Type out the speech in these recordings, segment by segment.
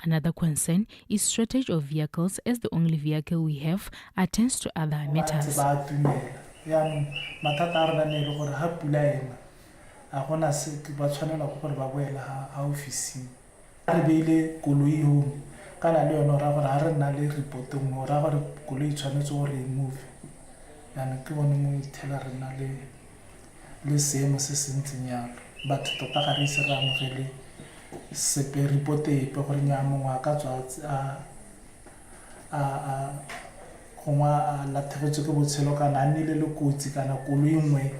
Another concern is shortage of vehicles, as the only vehicle we have attends to other matters. But sepe ripote pe gore nyamo wa ka tswa la thegetse ke botshelo kana a nnile le kotsi kana koloi nngwe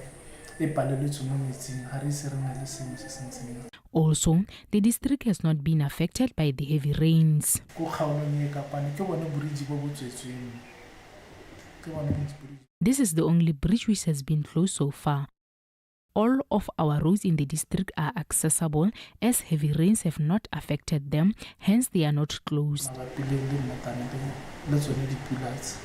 e paleletse mo metsing ha re se re na le sengwe se sentseng. Also, the district has not been affected by the heavy rains. This is the only bridge which has been closed so far. All of our roads in the district are accessible, as heavy rains have not affected them, hence they are not closed.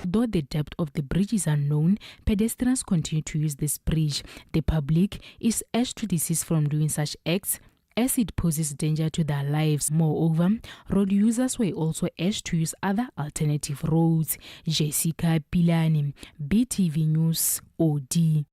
Though the depth of the bridge is unknown, pedestrians continue to use this bridge. The public is urged to desist from doing such acts, as it poses danger to their lives. Moreover, road users were also urged to use other alternative roads. Jessica Pilani, BTV News, OD.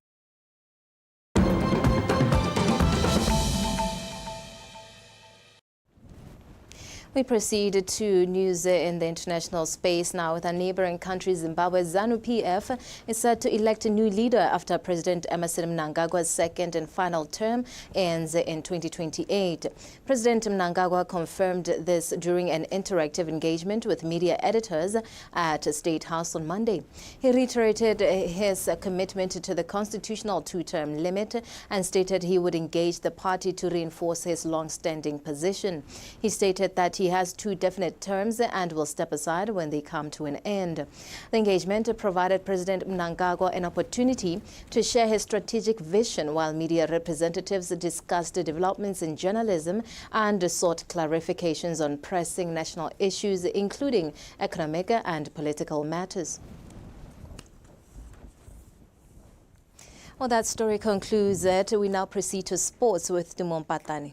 We proceed to news in the international space now with our neighboring country, Zimbabwe. ZANU-PF is set to elect a new leader after President Emmerson Mnangagwa's second and final term ends in 2028. President Mnangagwa confirmed this during an interactive engagement with media editors at State House on Monday. He reiterated his commitment to the constitutional two-term limit and stated he would engage the party to reinforce his long-standing position. He stated that he has 2 definite terms and will step aside when they come to an end. The engagement provided President Mnangagwa an opportunity to share his strategic vision, while media representatives discussed the developments in journalism and sought clarifications on pressing national issues, including economic and political matters. Well, that story concludes it. We now proceed to sports with Dumon Patani.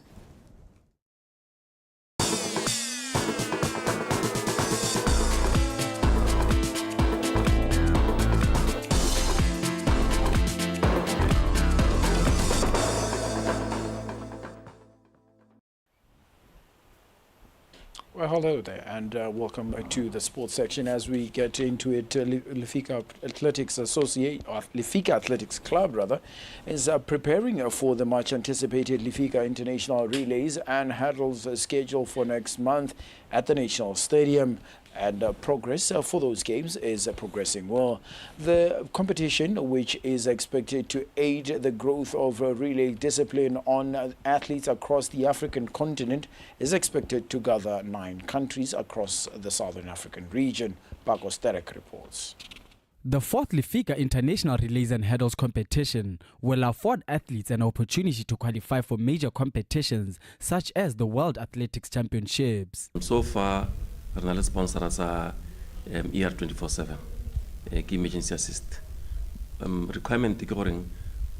Well, hello there, and welcome to the sports section. As we get into it, Lefika Athletics Lefika Athletics Club is preparing for the much-anticipated Lefika International Relays and Hurdles scheduled for next month at the National Stadium. And progress for those games is progressing well. The competition, which is expected to aid the growth of relay discipline on athletes across the African continent, is expected to gather 9 countries across the Southern African region. Bakos Derek reports. The 4th Lefika International Relays and Hurdles competition will afford athletes an opportunity to qualify for major competitions such as the World Athletics Championships. So far, Renal sponsor sa ER 24/7 ke emergency assist requirement ke gore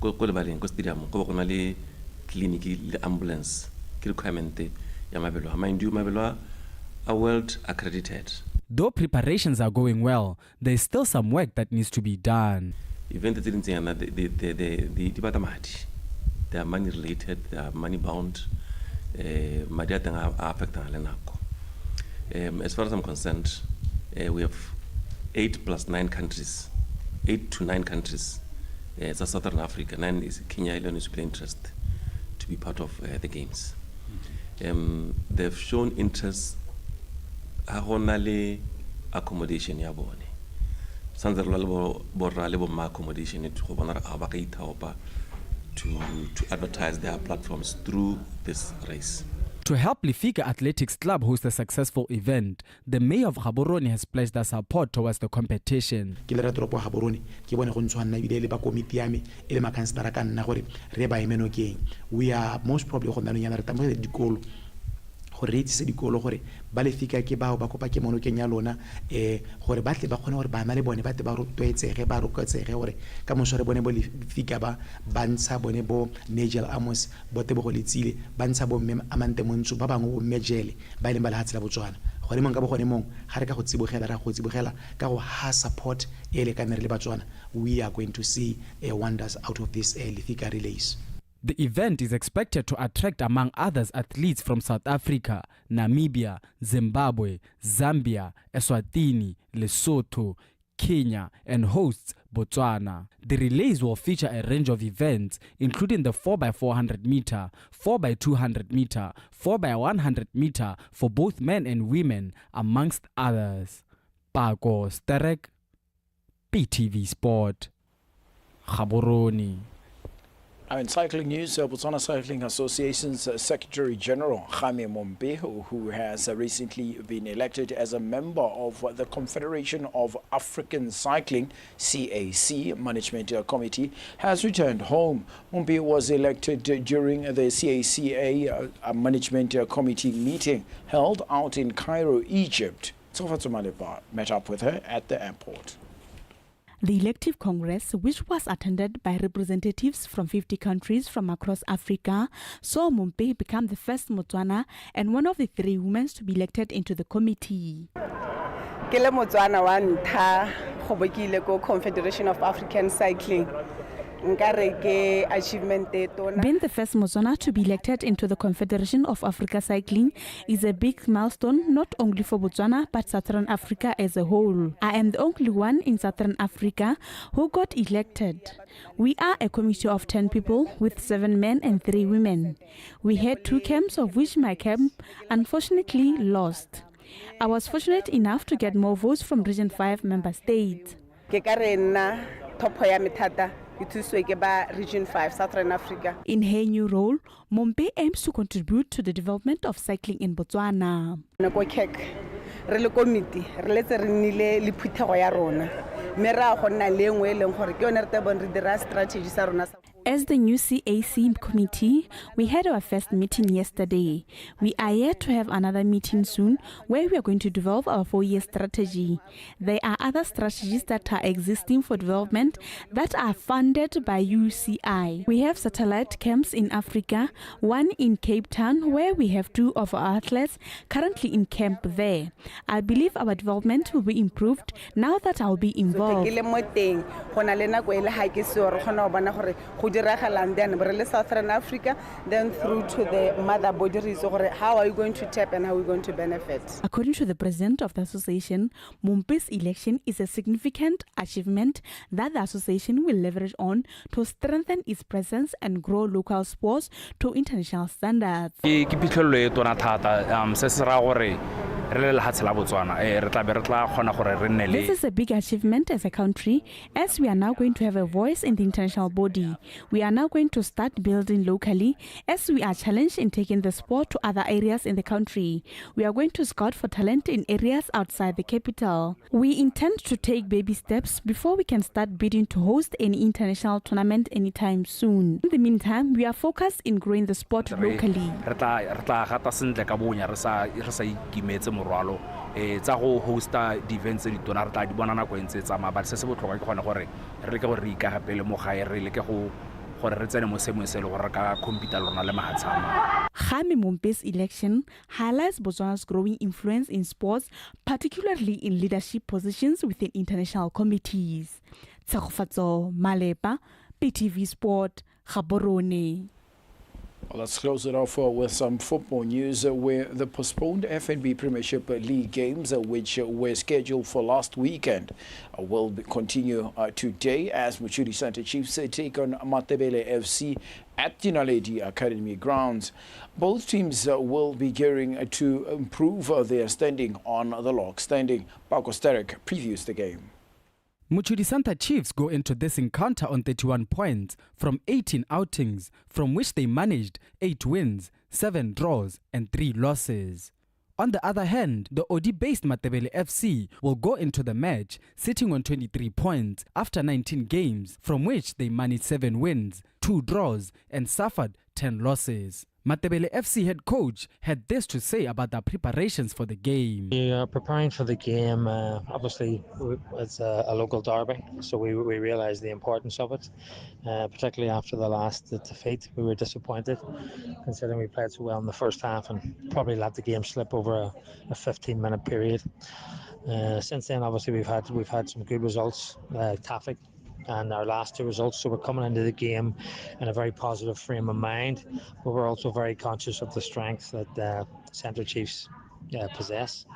go le baleng go stadium go bona le clinic le ambulance ke requirement ya mabelo a mind you mabelo are world accredited. Though preparations are going well, there is still some work that needs to be done. Event that the batamadi, they are money related, they are money bound, madi a affect le nako. As far as I'm concerned, we have 8 + 9 countries, 8 to 9 countries. It's Southern Africa, 9 is Kenya, alone is play interest to be part of the games. They've shown interest. Accommodation ya bone. Sanzerlo borra lebo ma accommodation to go bona ba ka ithaopa to advertise their platforms through this race. To help Lefika Athletics Club host a successful event, the Mayor of Gaborone has pledged their support towards the competition. We are most probably gore re itsise dikolo gore ba lefika ke bao ba kopa ke monokeng ya lona gore ba tle ba kgone gore bana le bone ba tle ba rotloetsege ba rokotsege gore ka moso re bone bo lefika ba ntsha bone bo Nigel Amos bo Tebogo Letsile ba ntsha bo mme Amante Montsu ba bangwe bo Mmejele ba ileng ba le hatsela Botswana gore mong ka bo gone mong ga re ka go tsibogela ra go tsibogela ka go ha support e le kanere le Batswana. We are going to see wonders out of this Lefika relays. The event is expected to attract, among others, athletes from South Africa, Namibia, Zimbabwe, Zambia, Eswatini, Lesotho, Kenya, and hosts Botswana. The relays will feature a range of events, including the 4x400 meter, 4x200 meter, 4x100 meter for both men and women, amongst others. Pako Sterek, PTV Sport, Gaborone. In cycling news, Botswana Cycling Association's Secretary General Kgame Mombeho, who has recently been elected as a member of the Confederation of African Cycling (CAC) Management Committee, has returned home. Mombeho was elected during the CACA Management Committee meeting held out in Cairo, Egypt. Tsofatso Malepa met up with her at the airport. The elective congress, which was attended by representatives from 50 countries from across Africa, saw Mombeho become the first Motswana and one of the 3 women to be elected into the committee. Ke le Motswana wa ntlha go bokile ko Confederation of African Cycling. Being the first Motswana to be elected into the Confederation of Africa Cycling is a big milestone not only for Botswana but Southern Africa as a whole. I am the only one in Southern Africa who got elected. We are a committee of 10 people with 7 men and 3 women. We had 2 camps, of which my camp unfortunately lost. I was fortunate enough to get more votes from Region 5 member states. Region 5, Southern Africa. In her new role, Mombeho aims to contribute to the development of cycling in Botswana. As the new CAC committee, we had our first meeting yesterday. We are yet to have another meeting soon where we are going to develop our 4-year strategy. There are other strategies that are existing for development that are funded by UCI. We have satellite camps in Africa, one in Cape Town where we have 2 of our athletes currently in camp there. I believe our development will be improved now that I'll be involved. Southern Africa, then through to the mother body, how are you going to tap and how are we going to benefit? According to the president of the association, Mombeho's election is a significant achievement that the association will leverage on to strengthen its presence and grow local sports to international standards. This is a big achievement as a country, as we are now going to have a voice in the international body. We are now going to start building locally, as we are challenged in taking the sport to other areas in the country. We are going to scout for talent in areas outside the capital. We intend to take baby steps before we can start bidding to host any international tournament anytime soon. In the meantime, we are focused in growing the sport locally. Tsa go hosta events di tona re tla di bona nako ntse tsama but se se botlhokwa ke gone gore re leke gore re ikagapele mo gae re leke go gore re tsene mo semong se le gore ka computer lona le mahatshama. Kgame Mombeho's election highlights Botswana's growing influence in sports, particularly in leadership positions within international committees. Tsagofatso Malepa, PTV Sport, Gaborone. Well, let's close it off with some football news where the postponed FNB Premiership League games, which were scheduled for last weekend, will continue today as Muchuri Center Chiefs take on Matebele FC at Dinaledi Academy grounds. Both teams will be gearing to improve their standing on the log standing. Pako Sterek previews the game. Muchuri Santa Chiefs go into this encounter on 31 points from 18 outings, from which they managed 8 wins, 7 draws and 3 losses. On the other hand, the Odi-based Matebele FC will go into the match sitting on 23 points after 19 games, from which they managed 7 wins, 2 draws and suffered 10 losses. Matebele FC head coach had this to say about the preparations for the game. We are preparing for the game. Obviously, it's a local derby, so we realise the importance of it, particularly after the last defeat. We were disappointed, considering we played so well in the first half and probably let the game slip over a 15-minute period. Since then, obviously, we've had some good results, Tafik and our last 2 results, so we're coming into the game in a very positive frame of mind, but we're also very conscious of the strength that Centre Chiefs possess.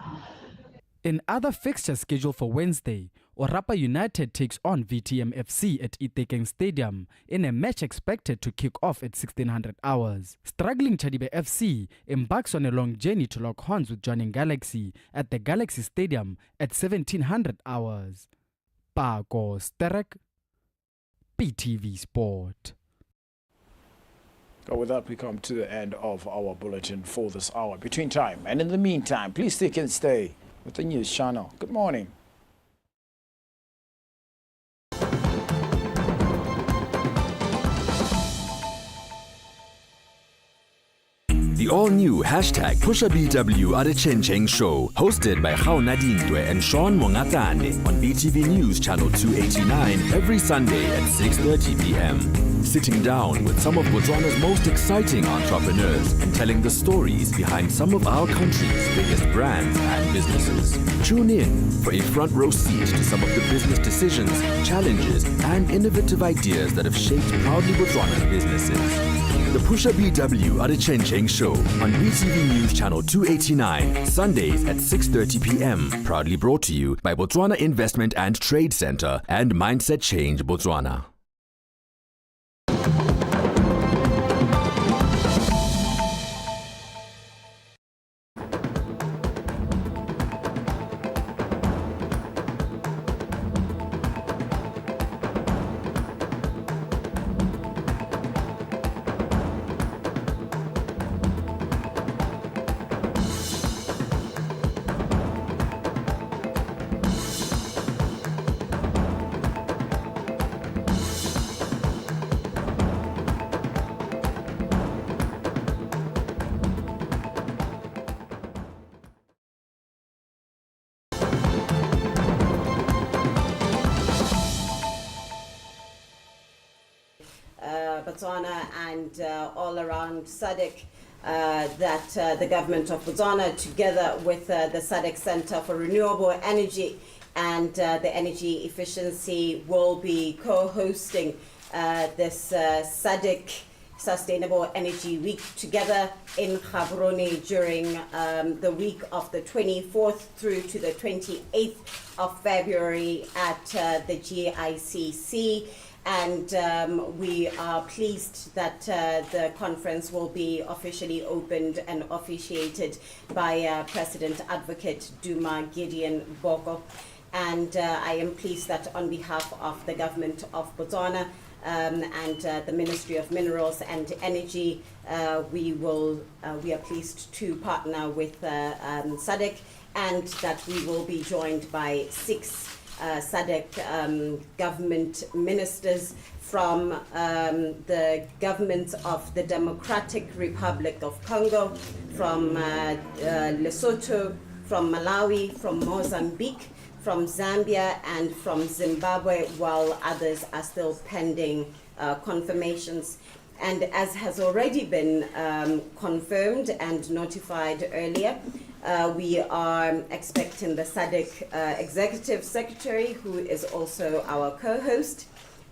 In other fixtures scheduled for Wednesday, Orapa United takes on VTM FC at Dikgang Stadium in a match expected to kick off at 1600 hours. Struggling Chadibe FC embarks on a long journey to lock horns with joining Galaxy at the Galaxy Stadium at 1700 hours. Pako Sterek, PTV Sport. With that, we come to the end of our bulletin for this hour. Between time and in the meantime, please stick and stay with the news channel. Good morning. The all-new #PushaBW at a Chencheng Show, hosted by Khauna Dintwe and Sean Mongatane on BTV News Channel 289 every Sunday at 6:30 p.m. Sitting down with some of Botswana's most exciting entrepreneurs and telling the stories behind some of our country's biggest brands and businesses. Tune in for a front row seat to some of the business decisions, challenges, and innovative ideas that have shaped proudly Botswana's businesses. The PushaBW at a Chencheng Show on BTV News Channel 289, Sundays at 6:30 p.m. Proudly brought to you by Botswana Investment and Trade Center and Mindset Change Botswana. Botswana and all around SADC, that the government of Botswana, together with the SADC Center for Renewable Energy and the Energy Efficiency, will be co-hosting this SADC Sustainable Energy Week together in Gaborone during the week of the 24th through to the 28th of February at the GICC. And we are pleased that the conference will be officially opened and officiated by President Advocate Duma Gideon Boko. And I am pleased that on behalf of the government of Botswana and the Ministry of Minerals and Energy, we are pleased to partner with SADC, and that we will be joined by 6 SADC government ministers from the governments of the Democratic Republic of Congo, from Lesotho, from Malawi, from Mozambique, from Zambia, and from Zimbabwe, while others are still pending confirmations. And as has already been confirmed and notified earlier, we are expecting the SADC Executive Secretary, who is also our co-host,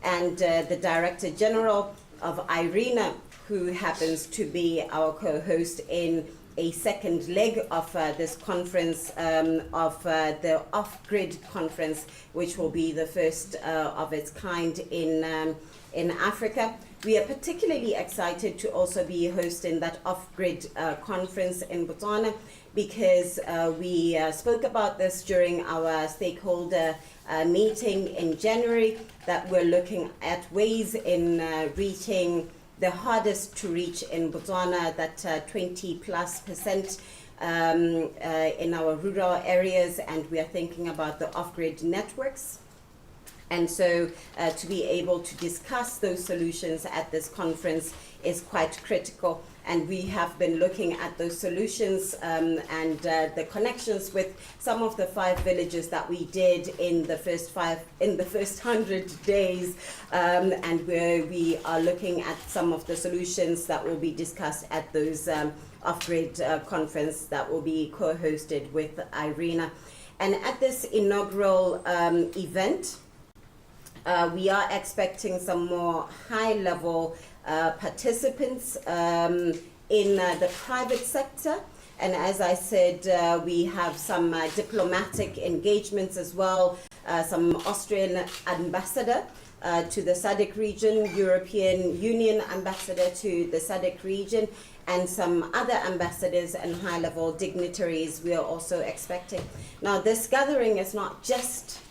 and the Director General of IRENA, who happens to be our co-host in a second leg of this conference, of the Off-Grid Conference, which will be the first of its kind in Africa. We are particularly excited to also be hosting that Off-Grid conference in Botswana, because we spoke about this during our stakeholder meeting in January, that we're looking at ways in reaching the hardest to reach in Botswana, that 20+% in our rural areas, and we are thinking about the off-grid networks. And so to be able to discuss those solutions at this conference is quite critical. and we have been looking at those solutions and the connections with some of the 5 villages that we did in the first 100 days, and where we are looking at some of the solutions that will be discussed at those off-grid conference that will be co-hosted with Irina. And at this inaugural event, we are expecting some more high-level participants in the private sector. And as I said, we have some diplomatic engagements as well, some Austrian ambassador to the SADC region, European Union ambassador to the SADC region, and some other ambassadors and high-level dignitaries we are also expecting. Now, this gathering is not just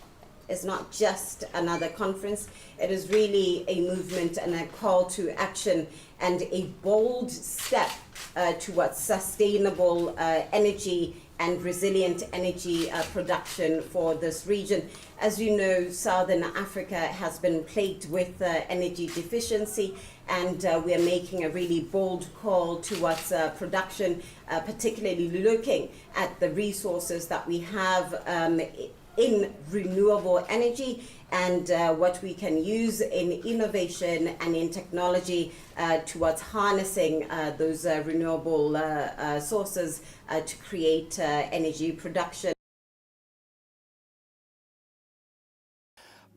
another conference. It is really a movement and a call to action and a bold step towards sustainable energy and resilient energy production for this region. As you know, Southern Africa has been plagued with energy deficiency, and we are making a really bold call towards production, particularly looking at the resources that we have in renewable energy and what we can use in innovation and in technology towards harnessing those renewable sources to create energy production.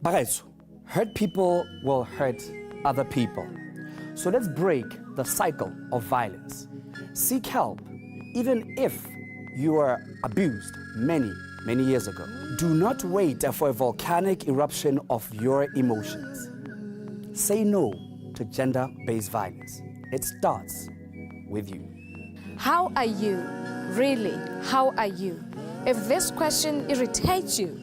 Bagaetso, hurt people will hurt other people. So let's break the cycle of violence. Seek help, even if you were abused many years ago. Do not wait for a volcanic eruption of your emotions. Say no to gender-based violence. It starts with you. How are you? Really, how are you? If this question irritates you,